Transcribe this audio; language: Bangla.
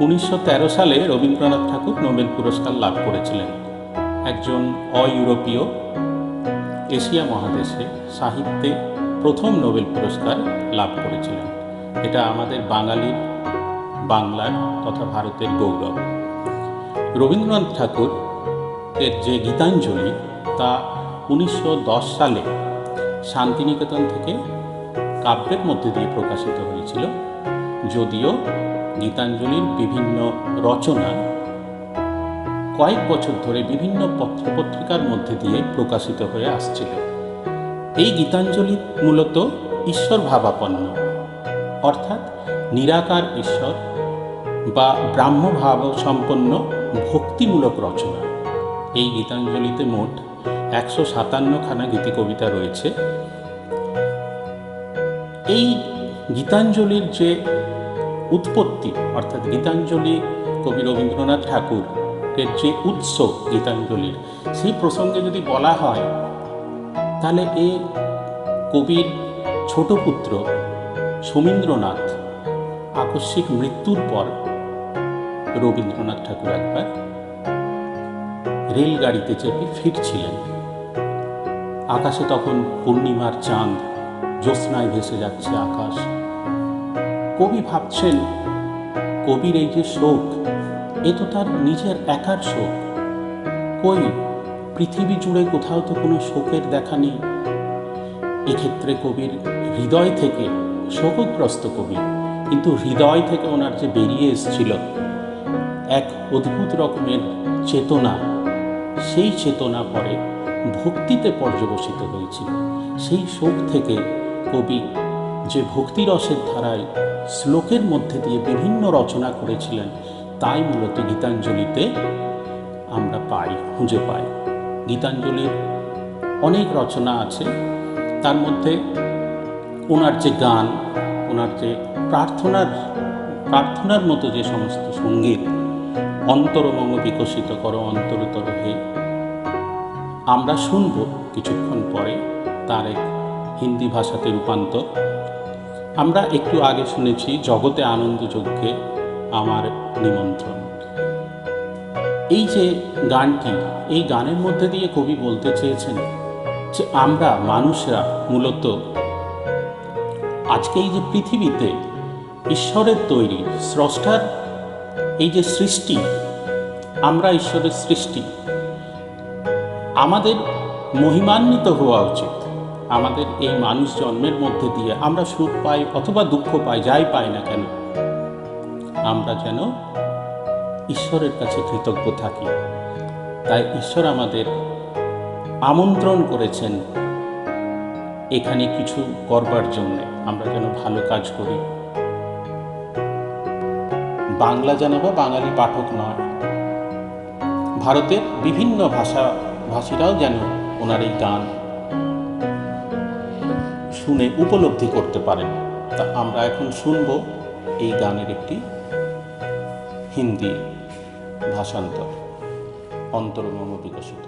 1913 সালে রবীন্দ্রনাথ ঠাকুর নোবেল পুরস্কার লাভ করেছিলেন। একজন অইউরোপীয় এশিয়া মহাদেশে সাহিত্যে প্রথম নোবেল পুরস্কার লাভ করেছিলেন। এটা আমাদের বাংলার তথা ভারতের গৌরব। রবীন্দ্রনাথ ঠাকুর এর যে গীতাঞ্জলি তা 1910 সালে শান্তিনিকেতন থেকে কাব্যের মধ্যে দিয়ে প্রকাশিত হয়েছিল, যদিও গীতাঞ্জলির বিভিন্ন রচনা কয়েক বছর ধরে বিভিন্ন পত্রপত্রিকার মধ্যে দিয়ে প্রকাশিত হয়ে আসছিল। এই গীতাঞ্জলি মূলত ঈশ্বর ভাবাপন্ন, অর্থাৎ নিরাকার ঈশ্বর বা ব্রাহ্মভাব সম্পন্ন ভক্তিমূলক রচনা। এই গীতাঞ্জলিতে মোট 157খানা গীতিকবিতা রয়েছে। এই গীতাঞ্জলির যে উৎপত্তি, অর্থাৎ গীতাঞ্জলি কবি রবীন্দ্রনাথ ঠাকুরের যে উৎস গীতাঞ্জলির, সেই প্রসঙ্গে যদি বলা হয় তাহলে এ কবির ছোট পুত্র সমীন্দ্রনাথ আকস্মিক মৃত্যুর পর রবীন্দ্রনাথ ঠাকুর একবার রেলগাড়িতে চেপে ফিরছিলেন। আকাশে তখন পূর্ণিমার চাঁদ, জ্যোৎস্নায় ভেসে যাচ্ছে আকাশ। কবি ভাবছেন কবির এই যে শোক, এ তো তার নিজের একার শোক, কই পৃথিবী জুড়ে কোথাও তো কোনো শোকের দেখা নেই। এক্ষেত্রে কবির হৃদয় থেকে, শোকগ্রস্ত কবি, কিন্তু হৃদয় থেকে ওনার যে বেরিয়ে এসেছিল এক অদ্ভুত রকমের চেতনা, সেই চেতনা পরে ভক্তিতে পর্যবসিত হয়েছিল। সেই শোক থেকে কবি যে ভক্তিরসের ধারায় শ্লোকের মধ্যে দিয়ে বিভিন্ন রচনা করেছিলেন, তাই মূলত গীতাঞ্জলিতে আমরা খুঁজে পাই। গীতাঞ্জলির অনেক রচনা আছে, তার মধ্যে ওনার যে গান, ওনার যে প্রার্থনার মতো যে সমস্ত সঙ্গীত, অন্তরমম বিকশিত করো অন্তরতর হে, আমরা শুনব কিছুক্ষণ পরে তার এক হিন্দি ভাষাতে রূপান্তর। আমরা একটু আগে শুনেছি জগতে আনন্দ যজ্ঞে আমার নিমন্ত্রণ। এই যে গানটি, এই গানের মধ্যে দিয়ে কবি বলতে চেয়েছেন যে আমরা মানুষরা মূলত আজকে এই যে পৃথিবীতে ঈশ্বরের তৈরি, স্রষ্টার এই যে সৃষ্টি, আমরা ঈশ্বরের সৃষ্টি, আমাদের মহিমান্বিত হওয়া উচিত। আমাদের এই মানুষ জন্মের মধ্যে দিয়ে আমরা সুখ পাই অথবা দুঃখ পাই, যাই পাই না কেন, আমরা যেন ঈশ্বরের কাছে কৃতজ্ঞ থাকি। তাই ঈশ্বর আমাদের আমন্ত্রণ করেছেন এখানে কিছু করবার জন্যে, আমরা যেন ভালো কাজ করি। বাংলা যেন বা বাঙালি পাঠক নয়, ভারতের বিভিন্ন ভাষীরাও যেন ওনার এই গান শুনে উপলব্ধি করতে পারেন। তা আমরা এখন শুনব এই গানের একটি হিন্দি ভাষান্তর, অন্তরমম বিকশিত।